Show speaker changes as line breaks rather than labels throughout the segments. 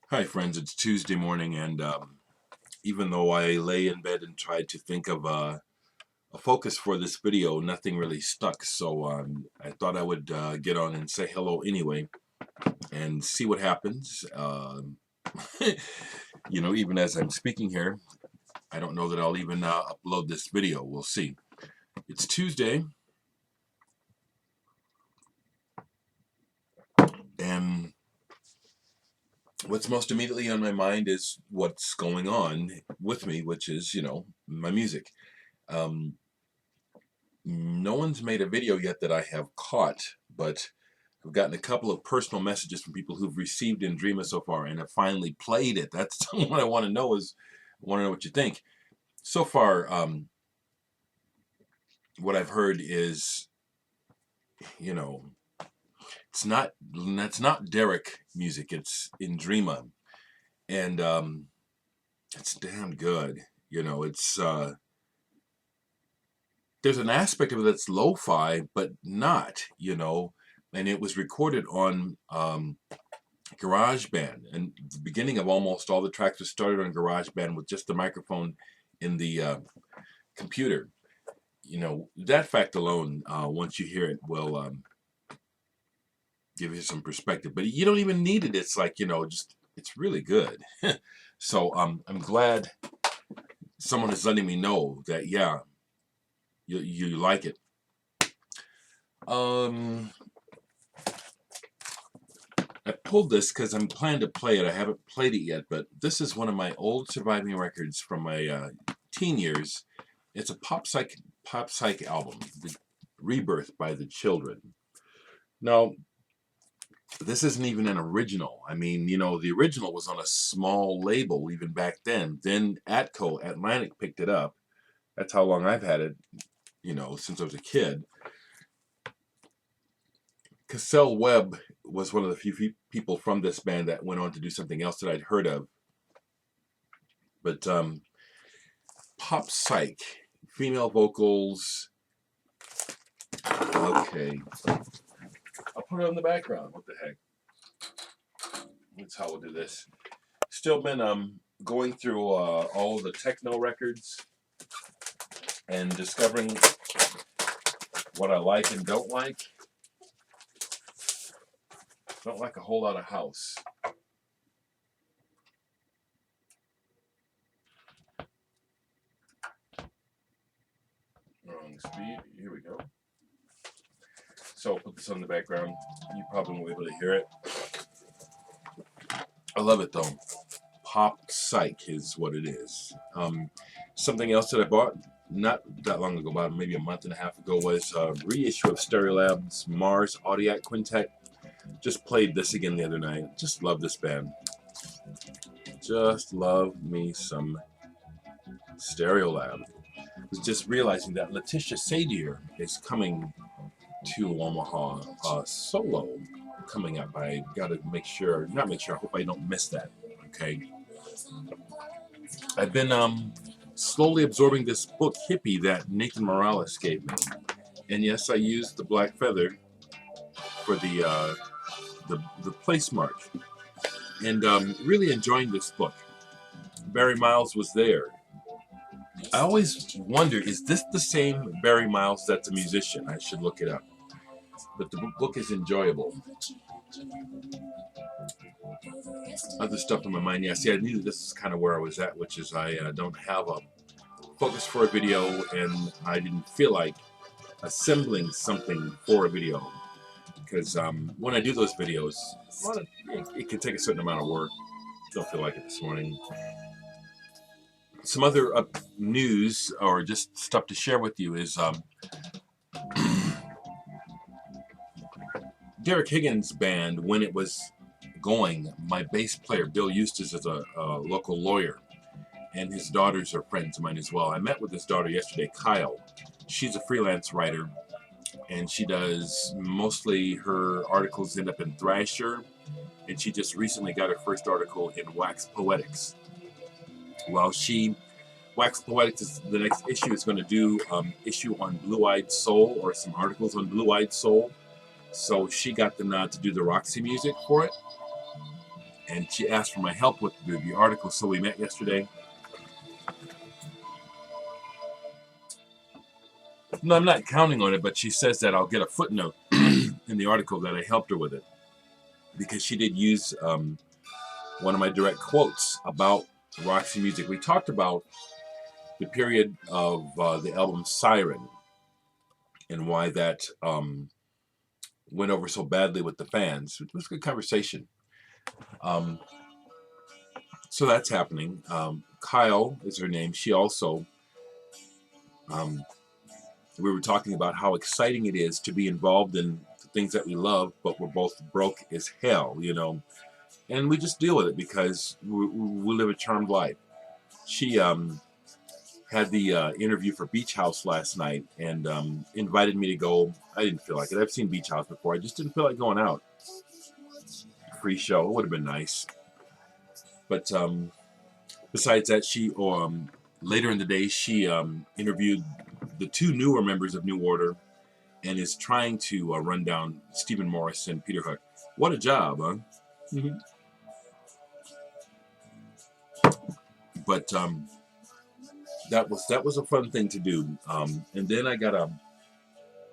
Hi friends, it's Tuesday morning and even though I lay in bed and tried to think of a focus for this video, nothing really stuck. So I thought I would get on and say hello anyway and see what happens. You know, even as I'm speaking here, I don't know that I'll even upload this video. We'll see. It's Tuesday and what's most immediately on my mind is what's going on with me, which is, you know, my music. Um, No one's made a video yet that I have caught, but I've gotten a couple of personal messages from people who've received In Dreama so far and have finally played it. That's what I want to know is, I want to know what you think. So far, what I've heard is, you know, it's not Dereck music. It's In Dreama, and it's damn good. You know, it's there's an aspect of it that's lo-fi, but not. You know, and it was recorded on GarageBand, and the beginning of almost all the tracks was started on GarageBand with just the microphone in the computer. You know, that fact alone, once you hear it, will give you some perspective. But you don't even need it. It's like, you know, just it's really good. So I'm glad someone is letting me know that, yeah, you like it. I pulled this because I'm planning to play it. I haven't played it yet, but this is one of my old surviving records from my teen years. It's a pop psych album, The Rebirth by the Children. Now, this isn't even an original. I mean, you know, the original was on a small label even back then. Then Atlantic picked it up. That's how long I've had it, you know, since I was a kid. Cassell Webb was one of the few people from this band that went on to do something else that I'd heard of. But pop psych, female vocals. Okay, I'll put it on the background. What the heck? That's how we'll do this. Still been going through all the techno records and discovering what I like and don't like. Don't like a whole lot of house. Wrong speed. Here we go. So I'll put this on the background. You probably won't be able to hear it. I love it though. Pop psych is what it is. Something else that I bought not that long ago, about maybe a month and a half ago, was a reissue of Stereolab's Mars Audiac Quintet. Just played this again the other night. Just love this band. Just love me some Stereolab. I was just realizing that Letitia Sadier is coming to Omaha solo coming up. I gotta make sure, not make sure, I hope I don't miss that. Okay. I've been slowly absorbing this book Hippie that Nathan Morales gave me. And yes, I used the black feather for the place mark. And really enjoying this book. Barry Miles was there. I always wonder, is this the same Barry Miles that's a musician? I should look it up. But the book is enjoyable. Other stuff in my mind, yeah. See, I knew this is kind of where I was at, which is I don't have a focus for a video, and I didn't feel like assembling something for a video. Because when I do those videos, it can take a certain amount of work. Don't feel like it this morning. Some other news or just stuff to share with you is Derek Higgins' band, when it was going, my bass player Bill Eustace is a local lawyer, and his daughters are friends of mine as well. I met with his daughter yesterday, Kyle. She's a freelance writer, and she does mostly her articles end up in Thrasher, and she just recently got her first article in Wax Poetics. Well, Wax Poetics is the next issue is going to do issue on Blue Eyed Soul, or some articles on Blue Eyed Soul. So she got the nod to do the Roxy music for it. and she asked for my help with the article, so we met yesterday. No, I'm not counting on it, but she says that I'll get a footnote in the article that I helped her with it, because she did use one of my direct quotes about Roxy Music. We talked about the period of the album Siren and why that went over so badly with the fans. It was a good conversation. So that's happening. Kyle is her name. She also, we were talking about how exciting it is to be involved in the things that we love, but we're both broke as hell, you know. And we just deal with it because we live a charmed life. She had the interview for Beach House last night and invited me to go. I didn't feel like it. I've seen Beach House before. I just didn't feel like going out. Free show. It would have been nice. But besides that, she later in the day, she interviewed the two newer members of New Order and is trying to run down Stephen Morris and Peter Hook. What a job, huh? Mm-hmm. But that was a fun thing to do. And then I got a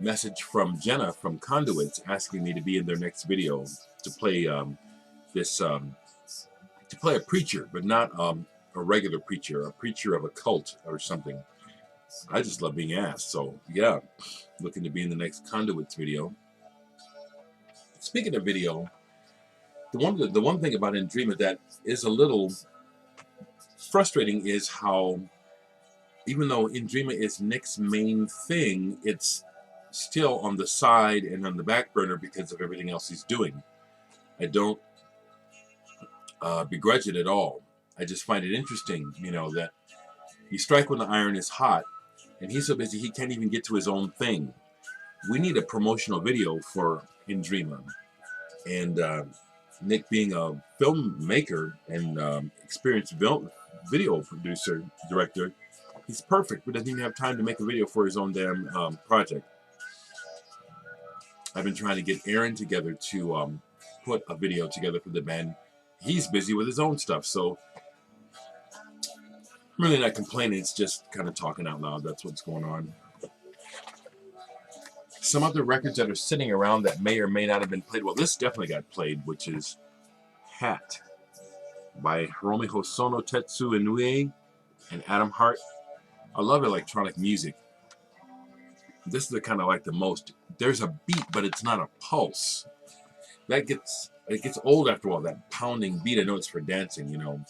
message from Jenna from Conduits asking me to be in their next video to play to play a preacher, but not a regular preacher, a preacher of a cult or something. I just love being asked. So yeah, looking to be in the next Conduits video. Speaking of video, the one thing about In Dream that is a little frustrating is how, even though In Dream is Nick's main thing, it's still on the side and on the back burner because of everything else he's doing. I don't begrudge it at all. I just find it interesting, you know, that you strike when the iron is hot, and he's so busy he can't even get to his own thing. We need a promotional video for In Dream, and Nick, being a filmmaker and experienced video producer, director, he's perfect, but doesn't even have time to make a video for his own damn project. I've been trying to get Aaron together to put a video together for the band. He's busy with his own stuff, so I'm really not complaining. It's just kind of talking out loud. That's what's going on. Some other records that are sitting around that may or may not have been played. Well, this definitely got played, which is Hat by Hiromi Hosono, Tetsu Inoue, and Adam Hart. I love electronic music. This is the kind I like the most. There's a beat, but it's not a pulse. It gets old after a while, that pounding beat. I know it's for dancing, you know.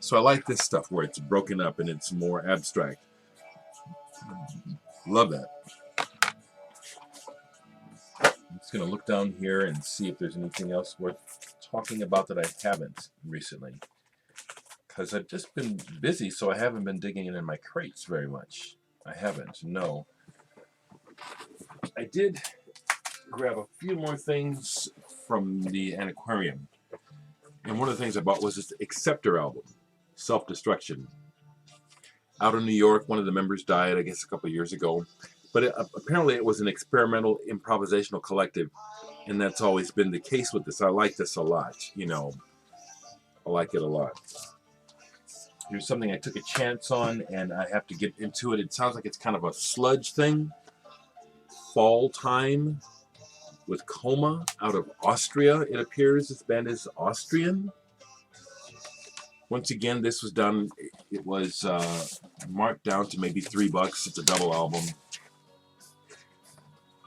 So I like this stuff where it's broken up and it's more abstract. Love that. I'm just going to look down here and see if there's anything else worth talking about that I haven't recently. Because I've just been busy, so I haven't been digging in my crates very much. I haven't, no. I did grab a few more things from the antiquarium. And one of the things I bought was this Acceptor album, Self-Destruction. Out in New York, one of the members died, I guess, a couple of years ago. But apparently it was an experimental improvisational collective, and that's always been the case with this. I like this a lot, you know. I like it a lot. Here's something I took a chance on, and I have to get into it. It sounds like it's kind of a sludge thing. Fall Time with Coma out of Austria, it appears. This band is Austrian. Once again, this was done, it was marked down to maybe $3. It's a double album.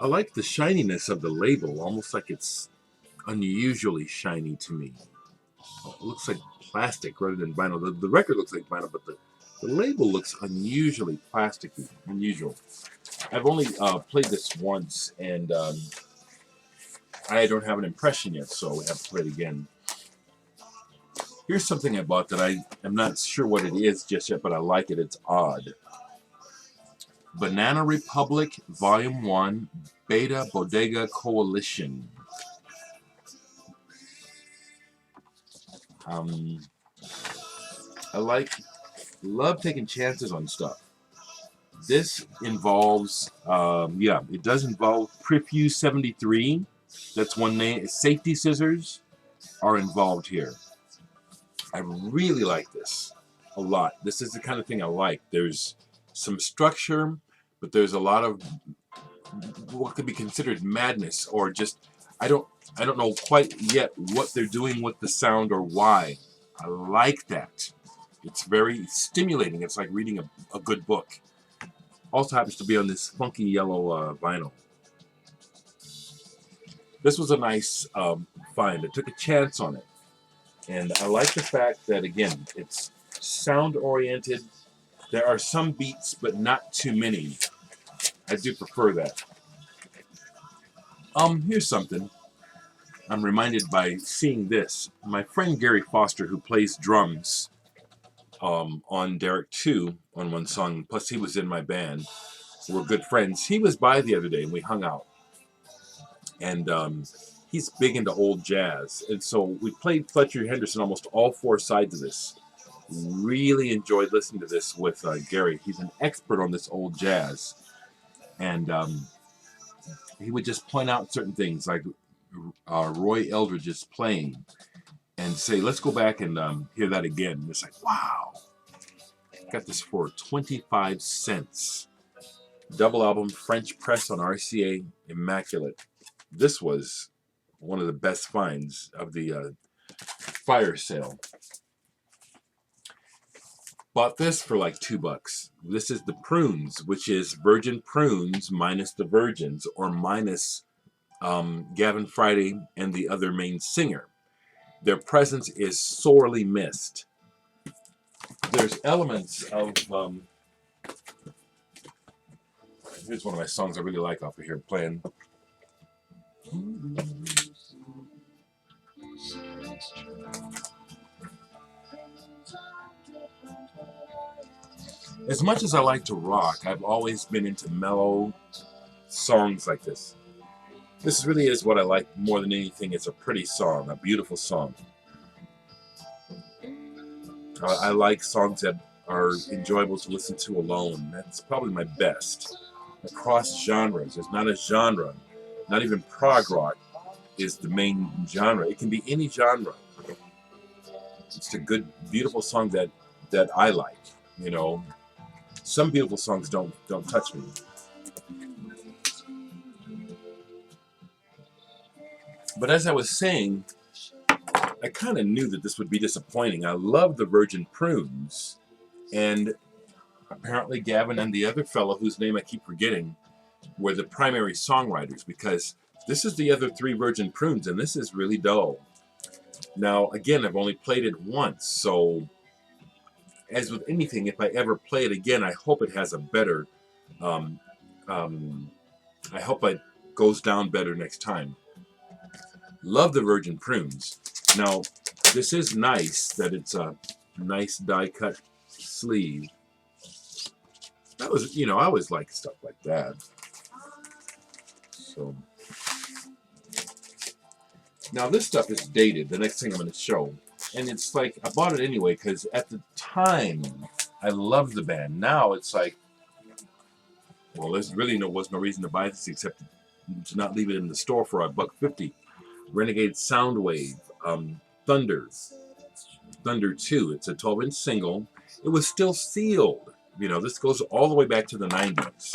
I like the shininess of the label, almost like it's unusually shiny to me. It looks like plastic rather than vinyl. The record looks like vinyl, but the label looks unusually plasticky, unusual. I've only played this once, and I don't have an impression yet, so we have to play it again. Here's something I bought that I am not sure what it is just yet, but I like it. It's odd. Banana Republic Volume 1 Beta Bodega Coalition. I love taking chances on stuff. This involves, it does involve Prefuse 73. That's one name. Safety Scissors are involved here. I really like this a lot. This is the kind of thing I like. There's some structure, but there's a lot of what could be considered madness, or just I don't know quite yet what they're doing with the sound or why. I like that. It's very stimulating. It's like reading a good book. Also happens to be on this funky yellow vinyl. This was a nice find. I took a chance on it. And I like the fact that, again, it's sound-oriented. There are some beats, but not too many. I do prefer that. Here's something. I'm reminded by seeing this. My friend Gary Foster, who plays drums on Dereck 2 on one song, plus he was in my band, we're good friends. He was by the other day and we hung out. And he's big into old jazz. And so we played Fletcher Henderson almost all four sides of this. Really enjoyed listening to this with Gary. He's an expert on this old jazz. And he would just point out certain things like Roy Eldridge's playing and say, let's go back and hear that again. And it's like, wow. Got this for 25 cents. Double album, French press on RCA, immaculate. This was one of the best finds of the fire sale. Bought this for like $2. This is the Prunes, which is Virgin Prunes minus the Virgins, or minus Gavin Friday and the other main singer. Their presence is sorely missed. There's elements of here's one of my songs I really like off of here playing. As much as I like to rock, I've always been into mellow songs like this. This really is what I like more than anything. It's a pretty song, a beautiful song. I like songs that are enjoyable to listen to alone. That's probably my best. Across genres, there's not a genre, not even prog rock is the main genre. It can be any genre. It's a good, beautiful song that I like. You know, some beautiful songs don't touch me. But as I was saying, I kind of knew that this would be disappointing. I love the Virgin Prunes, and apparently Gavin and the other fellow whose name I keep forgetting were the primary songwriters, because this is the other three Virgin Prunes, and this is really dull. Now, again, I've only played it once, so as with anything, if I ever play it again, I hope it has a better, I hope it goes down better next time. Love the Virgin Prunes. Now, this is nice that it's a nice die-cut sleeve. That was, you know, I always like stuff like that. So, now this stuff is dated, the next thing I'm going to show. And it's like, I bought it anyway, because at the time, I loved the band. Now it's like, well, there's really was no reason to buy this except to not leave it in the store for $1.50. Renegade Soundwave, Thunder 2. It's a 12-inch single. It was still sealed. You know, this goes all the way back to the 90s.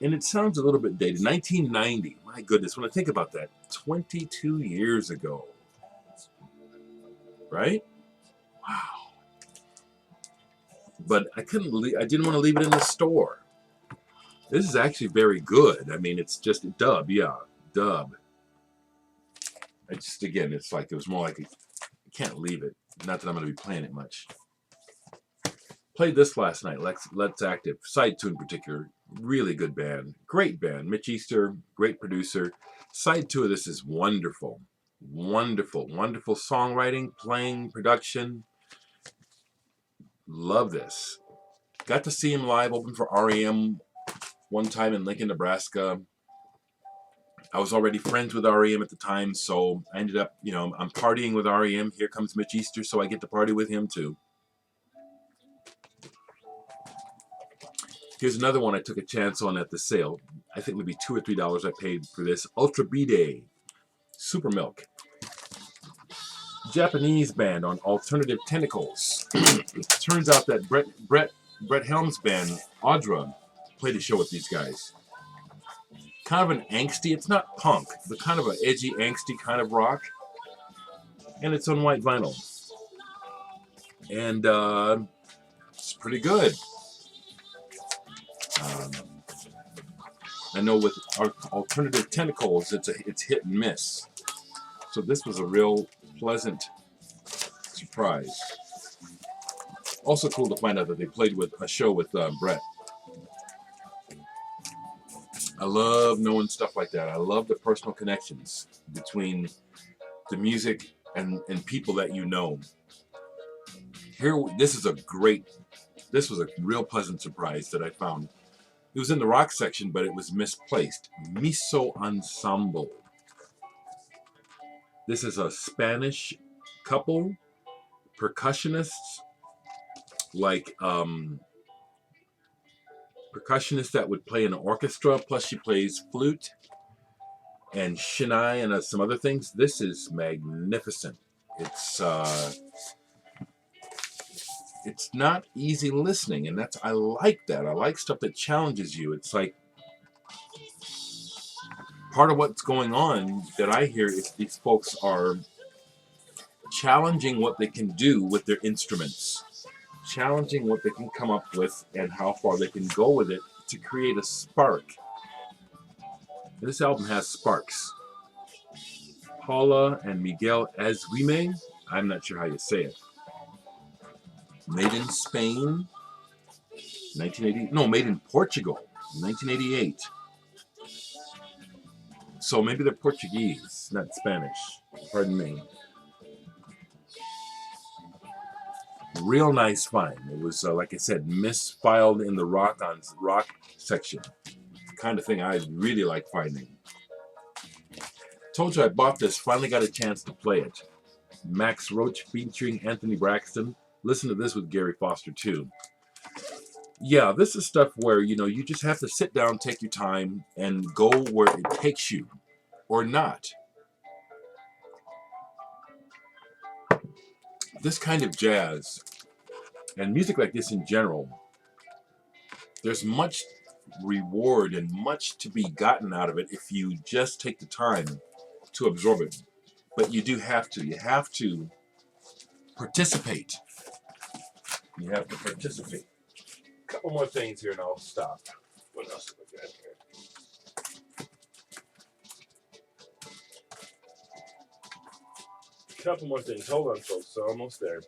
And it sounds a little bit dated. 1990. My goodness, when I think about that, 22 years ago. Right? Wow. But I didn't want to leave it in the store. This is actually very good. I mean, it's just a dub, yeah, dub. I just, again, it's like, it was more like, you can't leave it. Not that I'm going to be playing it much. Played this last night, Let's Active. Side 2 in particular, really good band. Great band. Mitch Easter, great producer. Side 2 of this is wonderful. Wonderful, wonderful songwriting, playing, production. Love this. Got to see him live, open for REM one time in Lincoln, Nebraska. I was already friends with REM at the time, so I ended up, you know, I'm partying with REM. Here comes Mitch Easter, so I get to party with him too. Here's another one I took a chance on at the sale. I think maybe $2 or $3 I paid for this. Ultra B-Day Super Milk. Japanese band on Alternative Tentacles. It turns out that Brett Helms' band, Audra, played a show with these guys. Kind of an angsty, it's not punk, but kind of an edgy, angsty kind of rock. And it's on white vinyl. And it's pretty good. I know with our Alternative Tentacles, it's hit and miss. So this was a real pleasant surprise. Also cool to find out that they played with a show with Brett. I love knowing stuff like that. I love the personal connections between the music and people that you know. This was a real pleasant surprise that I found. It was in the rock section, but it was misplaced. Miso Ensemble. This is a Spanish couple, percussionists, like percussionist that would play in an orchestra, plus she plays flute and shinai and some other things. This is magnificent. It's not easy listening, and I like that. I like stuff that challenges you. It's like part of what's going on that I hear is these folks are challenging what they can do with their instruments, challenging what they can come up with and how far they can go with it to create a spark. This album has sparks. Paula and Miguel Azuime, I'm not sure how you say it. Made in Spain, 1980. No, made in Portugal, 1988. So maybe they're Portuguese, not Spanish. Pardon me. Real nice find. It was, like I said, misfiled in the rock section. Kind of thing I really like finding. Told you I bought this. Finally got a chance to play it. Max Roach featuring Anthony Braxton. Listen to this with Gary Foster too. Yeah, this is stuff where, you just have to sit down, take your time, and go where it takes you, or not. This kind of jazz, and music like this in general, there's much reward and much to be gotten out of it if you just take the time to absorb it. But you have to participate. You have to participate. A couple more things here and I'll stop. What else have we got here? A couple more things. Hold on, folks. So almost there.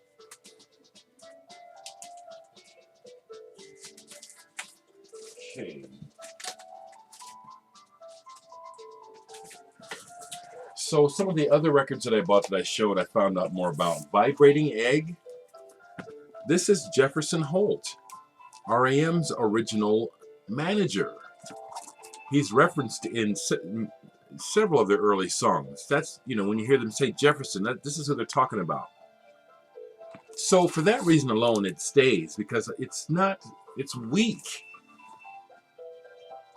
Okay. So some of the other records that I bought that I showed, I found out more about. Vibrating Egg. This is Jefferson Holt, R.A.M.'s original manager. He's referenced in several of their early songs. That's, when you hear them say Jefferson, this is who they're talking about. So for that reason alone, it stays, because it's weak.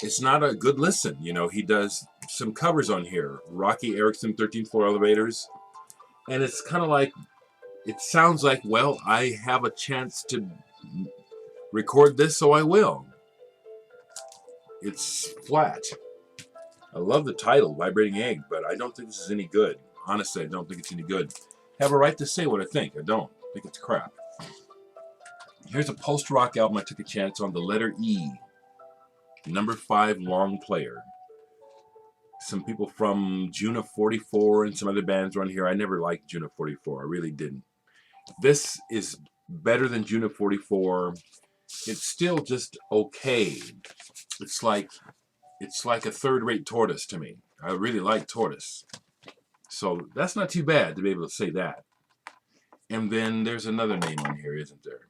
It's not a good listen. He does some covers on here. Rocky Erickson, 13th Floor Elevators. And it's kind of like, it sounds like, well, I have a chance to record this, so I will. It's flat. I love the title, Vibrating Egg, but I don't think this is any good. Honestly, I don't think it's any good. I have a right to say what I think. I don't. I think it's crap. Here's a post-rock album I took a chance on, The Letter E. Number 5 long player. Some people from June of 44 and some other bands around here. I never liked June of 44. I really didn't. This is better than June of 44. It's still just okay. It's like a third-rate Tortoise to me. I really like Tortoise. So that's not too bad to be able to say that. And then there's another name on here, isn't there?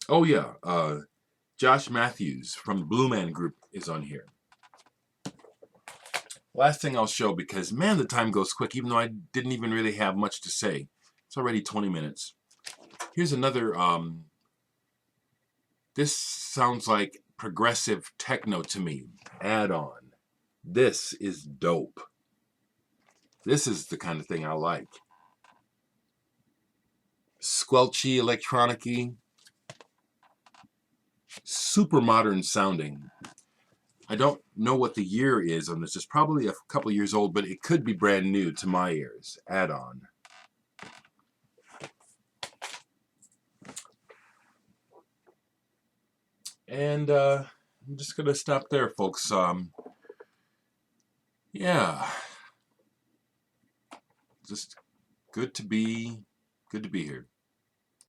Oh yeah, Josh Matthews from Blue Man Group is on here. Last thing I'll show, because man, the time goes quick, even though I didn't even really have much to say. It's already 20 minutes. Here's another, this sounds like progressive techno to me. Add-on. This is dope. This is the kind of thing I like. squelchy, electronic-y, super modern sounding. I don't know what the year is on this. It's probably a couple years old, but it could be brand new to my ears. Add-on. And I'm just gonna stop there, folks. Yeah, just good to be here.